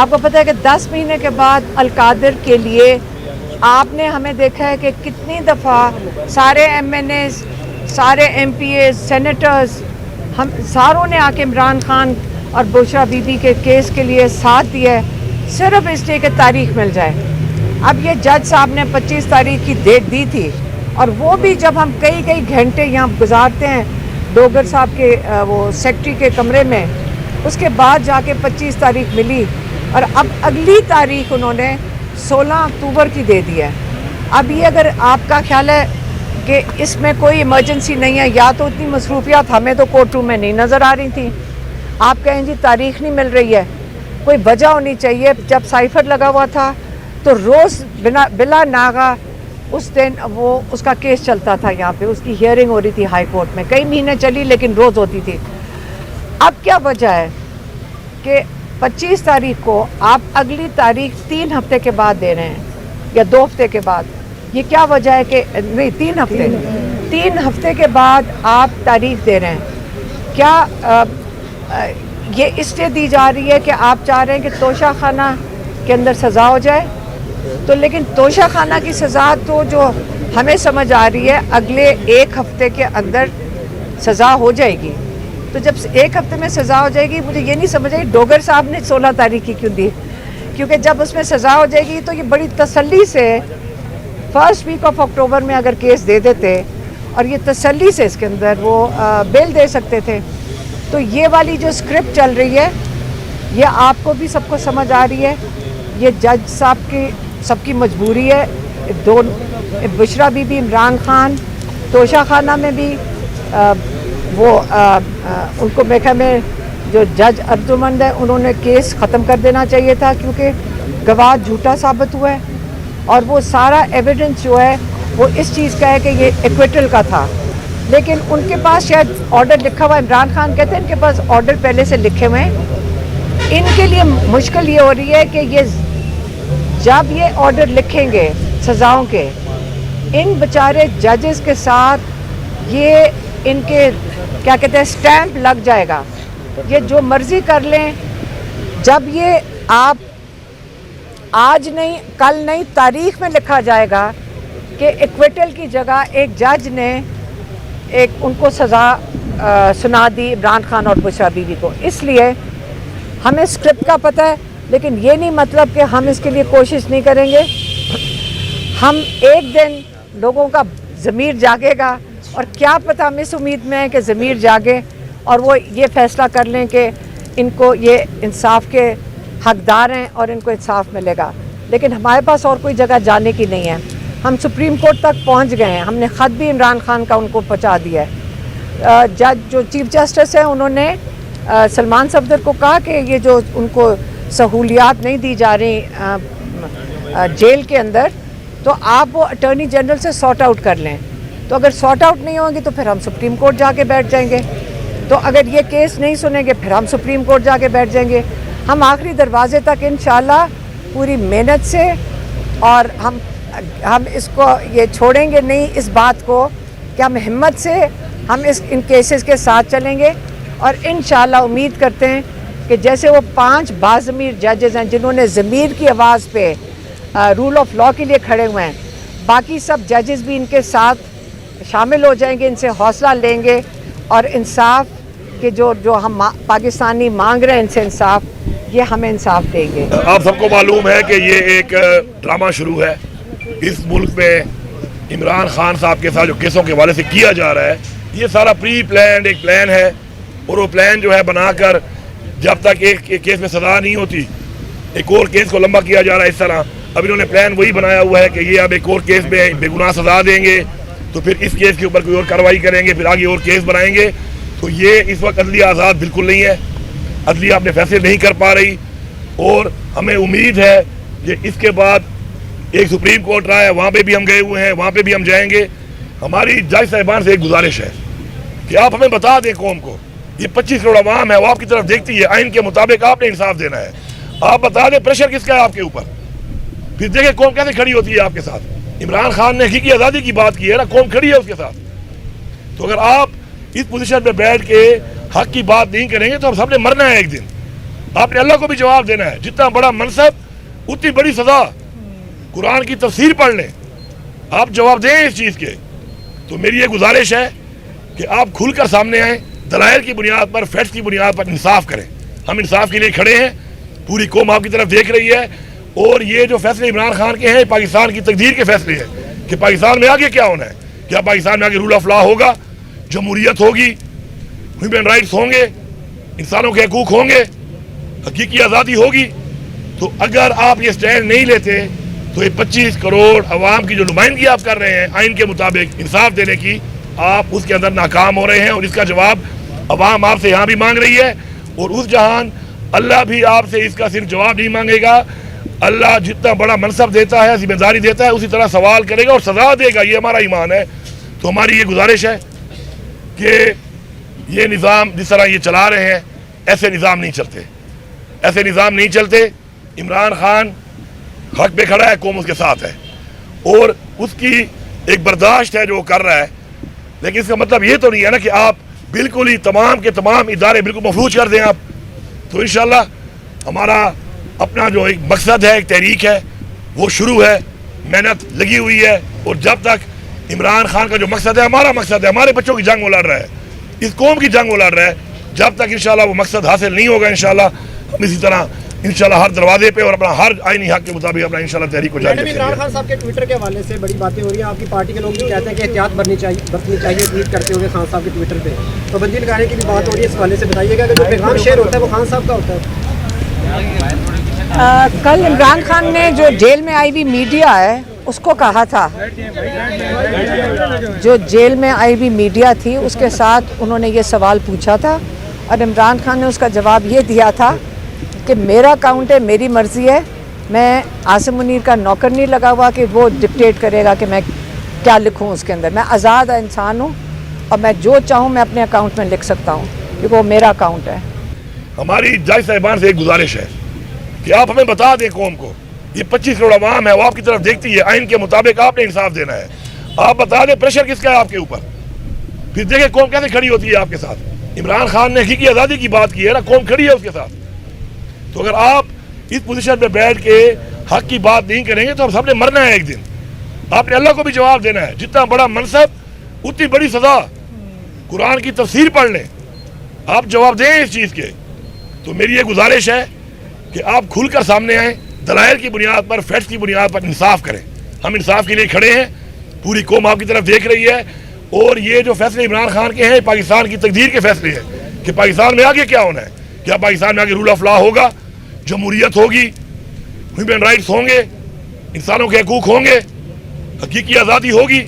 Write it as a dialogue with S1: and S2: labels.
S1: आपको पता है कि 10 महीने के बाद अलकादिर के लिए आपने हमें देखा है कि कितनी दफ़ा सारे MNA, सारे MPA, सेनेटर्स, हम सारों ने आके इमरान खान और बुशरा बीबी के केस के लिए साथ दिया है सिर्फ इसलिए कि तारीख मिल जाए। अब ये जज साहब ने 25 तारीख की डेट दी थी और वो भी जब हम कई कई घंटे यहाँ गुजारते हैं डोगर साहब के वो सेक्रेटरी के कमरे में, उसके बाद जाके 25 तारीख मिली और अब अगली तारीख उन्होंने 16 अक्टूबर की दे दी है। अब ये अगर आपका ख्याल है कि इसमें कोई इमरजेंसी नहीं है, या तो इतनी मसरूफियात हमें तो कोर्ट रूम में नहीं नज़र आ रही थी, आप कहें जी तारीख नहीं मिल रही है, कोई वजह होनी चाहिए। जब साइफर लगा हुआ था तो रोज़ बिला नागा उस दिन वो उसका केस चलता था, यहाँ पे उसकी हियरिंग हो रही थी हाई कोर्ट में, कई महीने चली लेकिन रोज़ होती थी। अब क्या वजह है कि 25 तारीख को आप अगली तारीख 3 हफ्ते के बाद दे रहे हैं या 2 हफ्ते के बाद? ये क्या वजह है कि नहीं 3 हफ्ते के बाद आप तारीख दे रहे हैं? क्या ये इसलिए दी जा रही है कि आप चाह रहे हैं कि तोशा खाना के अंदर सज़ा हो जाए? तो लेकिन तोशा खाना की सज़ा तो जो हमें समझ आ रही है अगले 1 हफ्ते के अंदर सज़ा हो जाएगी। तो जब 1 हफ्ते में सज़ा हो जाएगी, मुझे ये नहीं समझ आई डोगर साहब ने 16 तारीख की क्यों दी, क्योंकि जब उसमें सज़ा हो जाएगी तो ये बड़ी तसल्ली से फर्स्ट वीक ऑफ अक्टूबर में अगर केस दे देते और ये तसल्ली से इसके अंदर वो बेल दे सकते थे। तो ये वाली जो स्क्रिप्ट चल रही है ये आपको भी सबको समझ आ रही है, ये जज साहब की सबकी मजबूरी है। बुशरा बीबी, इमरान खान, तोशा खाना में भी उनको मेखा में जो जज अर्जुमंद है उन्होंने केस ख़त्म कर देना चाहिए था, क्योंकि गवाह झूठा साबित हुआ है और वो सारा एविडेंस जो है वो इस चीज़ का है कि ये एक्विटल का था। लेकिन उनके पास शायद ऑर्डर लिखा हुआ है, इमरान खान कहते हैं इनके पास ऑर्डर पहले से लिखे हुए हैं। इनके लिए मुश्किल ये हो रही है कि ये जब ये ऑर्डर लिखेंगे सज़ाओं के, इन बेचारे जजेस के साथ ये इनके क्या कहते हैं स्टैंप लग जाएगा, ये जो मर्ज़ी कर लें। जब ये आप आज नहीं कल नहीं तारीख में लिखा जाएगा कि एक्विटल की जगह एक जज ने एक उनको सज़ा सुना दी इमरान खान और बुशरा बीवी को। इसलिए हमें स्क्रिप्ट का पता है, लेकिन ये नहीं मतलब कि हम इसके लिए कोशिश नहीं करेंगे। हम एक दिन लोगों का ज़मीर जागेगा और क्या पता हम इस उम्मीद में है कि ज़मीर जागे और वो ये फ़ैसला कर लें कि इनको ये इंसाफ के हकदार हैं और इनको इंसाफ मिलेगा। लेकिन हमारे पास और कोई जगह जाने की नहीं है। हम सुप्रीम कोर्ट तक पहुंच गए हैं, हमने ख़त भी इमरान खान का उनको पहुंचा दिया है। जज जो चीफ जस्टिस हैं उन्होंने सलमान सफदर को कहा कि ये जो उनको सहूलियात नहीं दी जा रही जेल के अंदर, तो आप वो अटॉर्नी जनरल से सॉर्ट आउट कर लें। तो अगर सॉर्ट आउट नहीं होंगी तो फिर हम सुप्रीम कोर्ट जाके बैठ जाएंगे। तो अगर ये केस नहीं सुनेंगे फिर हम सुप्रीम कोर्ट जाके बैठ जाएंगे। हम आखिरी दरवाजे तक इंशाल्लाह पूरी मेहनत से, और हम इसको ये छोड़ेंगे नहीं इस बात को कि हम हिम्मत से हम इन केसेस के साथ चलेंगे। और इंशाल्लाह उम्मीद करते हैं कि जैसे वो 5 बाज़मीर जजेस हैं जिन्होंने ज़मीर की आवाज़ पे रूल ऑफ लॉ के लिए खड़े हुए हैं, बाकी सब जजेस भी इनके साथ शामिल हो जाएंगे, इनसे हौसला लेंगे और इंसाफ के जो हम पाकिस्तानी मांग रहे हैं इनसे इंसाफ, ये हमें इंसाफ देंगे।
S2: आप सबको मालूम है कि ये एक ड्रामा शुरू है इस मुल्क में इमरान खान साहब के साथ जो केसों के हवाले से किया जा रहा है। ये सारा प्री प्लान एक प्लान है और वो प्लान जो है बनाकर जब तक एक केस में सज़ा नहीं होती एक और केस को लंबा किया जा रहा है। इस तरह अब इन्होंने प्लान वही बनाया हुआ है कि ये अब एक और केस में बेगुनाह सज़ा देंगे तो फिर इस केस के ऊपर कोई और कार्रवाई करेंगे, फिर आगे और केस बनाएंगे। तो ये इस वक्त अदलिया आज़ाद बिल्कुल नहीं है, अदलिया अपने फैसले नहीं कर पा रही और हमें उम्मीद है कि इसके बाद एक सुप्रीम कोर्ट रहा है, वहाँ पे भी हम गए हुए हैं, वहाँ पे भी हम जाएंगे। हमारी जज साहिबान से एक गुजारिश है कि आप हमें बता दें कौम को, ये 25 करोड़ आवाम है वो आपकी तरफ देखती है, आइन के मुताबिक आपने इंसाफ देना है। आप बता दें प्रेशर किसका है आपके ऊपर, फिर देखें कौम कैसे खड़ी होती है आपके साथ। इमरान खान ने हकीकी आज़ादी की बात की है ना, कौम खड़ी है उसके साथ। तो अगर आप इस पोजीशन पे बैठ के हक की बात नहीं करेंगे तो हम सबने मरना है एक दिन। आपने अल्लाह को भी जवाब देना है। जितना बड़ा मनसब उतनी बड़ी सजा। कुरान की तफसीर पढ़ लें, आप जवाब दें इस चीज़ के। तो मेरी ये गुजारिश है कि आप खुलकर सामने आएँ, दलाइल की बुनियाद पर, फैक्ट्स की बुनियाद पर इंसाफ करें। हम इंसाफ के लिए खड़े हैं, पूरी कौम आपकी तरफ देख रही है। और ये जो फैसले इमरान खान के हैं, पाकिस्तान की तकदीर के फैसले हैं कि पाकिस्तान में आगे क्या होना है। क्या पाकिस्तान में आगे रूल ऑफ लॉ होगा, जमहूरियत होगी, ह्यूमन राइट्स होंगे, इंसानों के हकूक होंगे, हकीकी आज़ादी होगी। तो अगर आप ये स्टैंड नहीं लेते तो ये 25 करोड़ अवाम की जो नुमाइंदगी आप कर रहे हैं आइन के मुताबिक इंसाफ देने की, आप उसके अंदर नाकाम हो रहे हैं। और इसका जवाब अवाम आपसे यहाँ भी मांग रही है, और उस जहान अल्लाह भी आपसे इसका सिर्फ जवाब नहीं मांगेगा। अल्लाह जितना बड़ा मनसब देता है, जिम्मेदारी देता है, उसी तरह सवाल करेगा और सजा देगा। ये हमारा ईमान है। तो हमारी ये गुजारिश है कि ये निज़ाम जिस तरह ये चला रहे हैं, ऐसे निज़ाम नहीं चलते, ऐसे निज़ाम नहीं चलते। इमरान खान हक पे खड़ा है, कौम उसके साथ है, और उसकी एक बर्दाश्त है जो वो कर रहा है। लेकिन इसका मतलब ये तो नहीं है ना कि आप बिल्कुल ही तमाम के तमाम इदारे बिल्कुल मफलूज कर दें आप। तो इंशाल्लाह हमारा अपना जो एक मकसद है, एक तहरीक है, वो शुरू है, मेहनत लगी हुई है। और जब तक इमरान खान का जो मकसद है, हमारा मकसद है, हमारे बच्चों की जंग वो लड़ रहा है, इस कौम की जंग वो लड़ रहा है, जब तक इंशाल्लाह वो मकसद हासिल नहीं होगा, इंशाल्लाह हम इसी तरह इंशाल्लाह हर दरवाजे पे और अपना हर आईनी हक के मुताबिक अपना इंशाल्लाह तहरीक को जारी रखेंगे।
S3: इमरान खान साहब के ट्विटर के हवाले से बड़ी बातें हो रही हैं। आपकी पार्टी के लोग भी कहते हैं कि एहतियात बरतनी चाहिए ट्वीट करते हुए खान साहब के ट्विटर पे पाबंदी लगाने की भी बात हो रही है। इस हवाले से बताइएगा कि जो पैगाम शेयर होता है वो खान साहब का होता है।
S1: कल इमरान खान ने जो जेल में आई हुई मीडिया है उसको कहा था, जो जेल में आई हुई मीडिया थी उसके साथ उन्होंने ये सवाल पूछा था, और इमरान खान ने उसका जवाब ये दिया था कि मेरा अकाउंट है, मेरी मर्ज़ी है, मैं आसिम मुनीर का नौकर नहीं लगा हुआ कि वो डिक्टेट करेगा कि मैं क्या लिखूं उसके अंदर। मैं आज़ाद इंसान हूं और मैं जो चाहूं मैं अपने अकाउंट में लिख सकता हूं, क्योंकि वो मेरा अकाउंट है।
S2: हमारी जज साहिबान से एक गुजारिश है कि आप हमें बता दें, कौम को, ये 25 करोड़ अवाम है, वो आपकी तरफ देखती है, आइन के मुताबिक आपने इंसाफ देना है। आप बता दें प्रेशर किसका है आपके ऊपर, फिर देखें कौम कैसे खड़ी होती है आपके साथ। इमरान खान ने हकीकी आज़ादी की बात की है ना, कौम खड़ी है उसके साथ। तो अगर आप इस पोजीशन पे बैठ के हक की बात नहीं करेंगे तो हम सबने मरना है एक दिन। आपने अल्लाह को भी जवाब देना है। जितना बड़ा मनसब उतनी बड़ी सजा। कुरान की तफसीर पढ़ लें, आप जवाब दें इस चीज़ के। तो मेरी ये गुजारिश है कि आप खुलकर सामने आएँ, दलाइल की बुनियाद पर, फैक्ट्स की बुनियाद पर इंसाफ करें। हम इंसाफ के लिए खड़े हैं, पूरी कौम आपकी तरफ देख रही है। और ये जो फैसले इमरान खान के हैं, पाकिस्तान की तकदीर के फैसले हैं कि पाकिस्तान में आगे क्या होना है। क्या पाकिस्तान में आगे रूल ऑफ लॉ होगा, जमहूरियत होगी, ह्यूमन राइट्स होंगे, इंसानों के हकूक होंगे, हकीकी आज़ादी होगी।